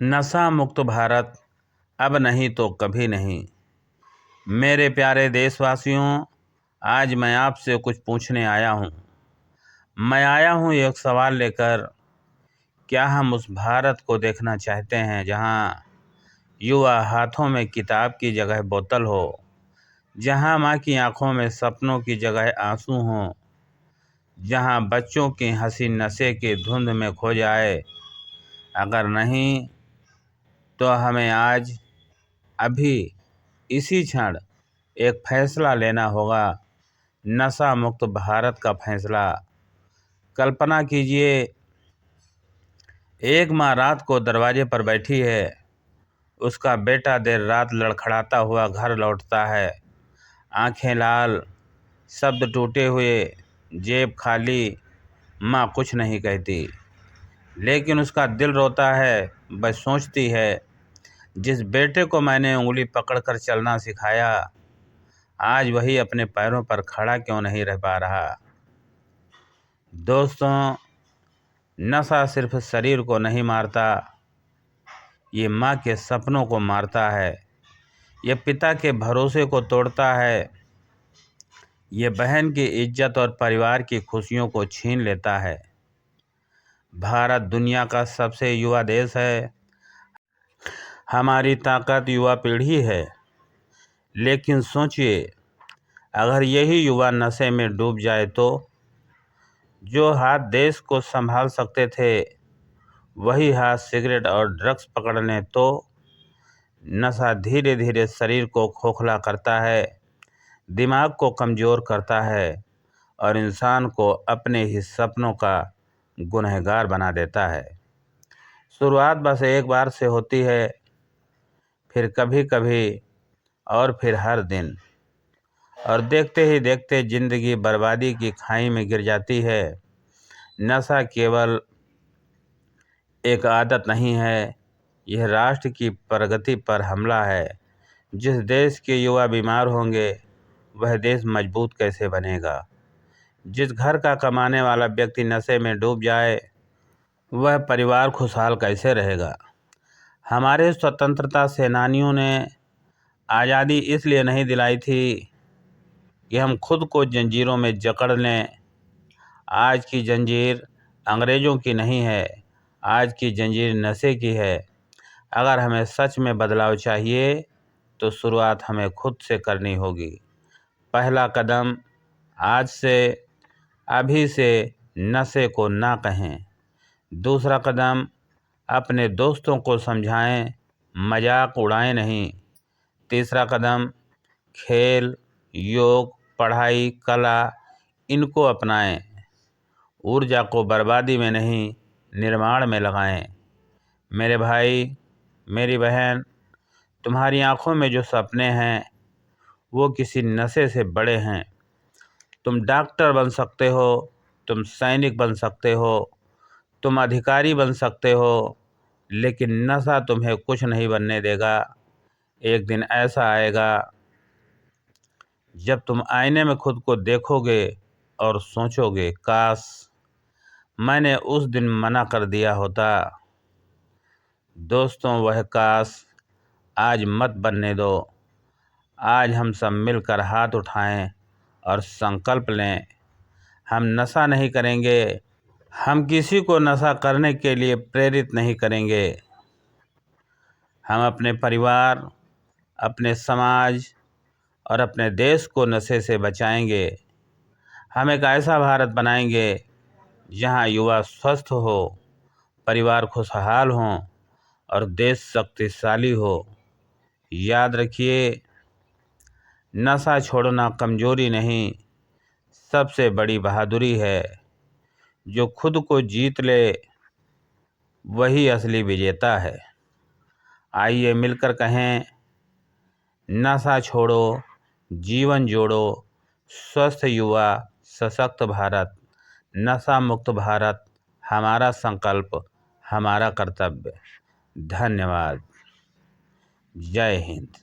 नशा मुक्त भारत अब नहीं तो कभी नहीं। मेरे प्यारे देशवासियों, आज मैं आपसे कुछ पूछने आया हूँ। मैं आया हूँ एक सवाल लेकर। क्या हम उस भारत को देखना चाहते हैं जहाँ युवा हाथों में किताब की जगह बोतल हो, जहाँ माँ की आंखों में सपनों की जगह आंसू हों, जहाँ बच्चों की हंसी नशे की धुंध में खो जाए? अगर नहीं तो हमें आज अभी इसी क्षण एक फैसला लेना होगा, नशा मुक्त भारत का फैसला। कल्पना कीजिए, एक माँ रात को दरवाजे पर बैठी है। उसका बेटा देर रात लड़खड़ाता हुआ घर लौटता है। आंखें लाल, शब्द टूटे हुए, जेब खाली। माँ कुछ नहीं कहती, लेकिन उसका दिल रोता है। वह सोचती है, जिस बेटे को मैंने उंगली पकड़कर चलना सिखाया, आज वही अपने पैरों पर खड़ा क्यों नहीं रह पा रहा। दोस्तों, नशा सिर्फ शरीर को नहीं मारता, ये माँ के सपनों को मारता है। ये पिता के भरोसे को तोड़ता है। ये बहन की इज्जत और परिवार की खुशियों को छीन लेता है। भारत दुनिया का सबसे युवा देश है। हमारी ताकत युवा पीढ़ी है। लेकिन सोचिए, अगर यही युवा नशे में डूब जाए तो? जो हाथ देश को संभाल सकते थे, वही हाथ सिगरेट और ड्रग्स पकड़ लें तो? नशा धीरे धीरे शरीर को खोखला करता है, दिमाग को कमज़ोर करता है और इंसान को अपने ही सपनों का गुनहगार बना देता है। शुरुआत बस एक बार से होती है, फिर कभी कभी और फिर हर दिन, और देखते ही देखते ज़िंदगी बर्बादी की खाई में गिर जाती है। नशा केवल एक आदत नहीं है, यह राष्ट्र की प्रगति पर हमला है। जिस देश के युवा बीमार होंगे, वह देश मजबूत कैसे बनेगा? जिस घर का कमाने वाला व्यक्ति नशे में डूब जाए, वह परिवार खुशहाल कैसे रहेगा? हमारे स्वतंत्रता सेनानियों ने आज़ादी इसलिए नहीं दिलाई थी कि हम खुद को जंजीरों में जकड़ लें। आज की जंजीर अंग्रेज़ों की नहीं है, आज की जंजीर नशे की है। अगर हमें सच में बदलाव चाहिए तो शुरुआत हमें खुद से करनी होगी। पहला कदम आज से, अभी से नशे को ना कहें। दूसरा कदम, अपने दोस्तों को समझाएं, मजाक उड़ाएं नहीं। तीसरा कदम, खेल, योग, पढ़ाई, कला, इनको अपनाएं। ऊर्जा को बर्बादी में नहीं, निर्माण में लगाएं। मेरे भाई, मेरी बहन, तुम्हारी आंखों में जो सपने हैं, वो किसी नशे से बड़े हैं। तुम डॉक्टर बन सकते हो, तुम सैनिक बन सकते हो, तुम अधिकारी बन सकते हो, लेकिन नशा तुम्हें कुछ नहीं बनने देगा। एक दिन ऐसा आएगा जब तुम आईने में खुद को देखोगे और सोचोगे, काश मैंने उस दिन मना कर दिया होता। दोस्तों, वह काश आज मत बनने दो। आज हम सब मिलकर हाथ उठाएं और संकल्प लें, हम नशा नहीं करेंगे, हम किसी को नशा करने के लिए प्रेरित नहीं करेंगे। हम अपने परिवार, अपने समाज और अपने देश को नशे से बचाएंगे। हम एक ऐसा भारत बनाएंगे जहां युवा स्वस्थ हो, परिवार खुशहाल हों और देश शक्तिशाली हो। याद रखिए, नशा छोड़ना कमजोरी नहीं, सबसे बड़ी बहादुरी है। जो खुद को जीत ले, वही असली विजेता है। आइए मिलकर कहें, नशा छोड़ो, जीवन जोड़ो, स्वस्थ युवा, सशक्त भारत। नशा मुक्त भारत हमारा संकल्प, हमारा कर्तव्य। धन्यवाद। जय हिंद।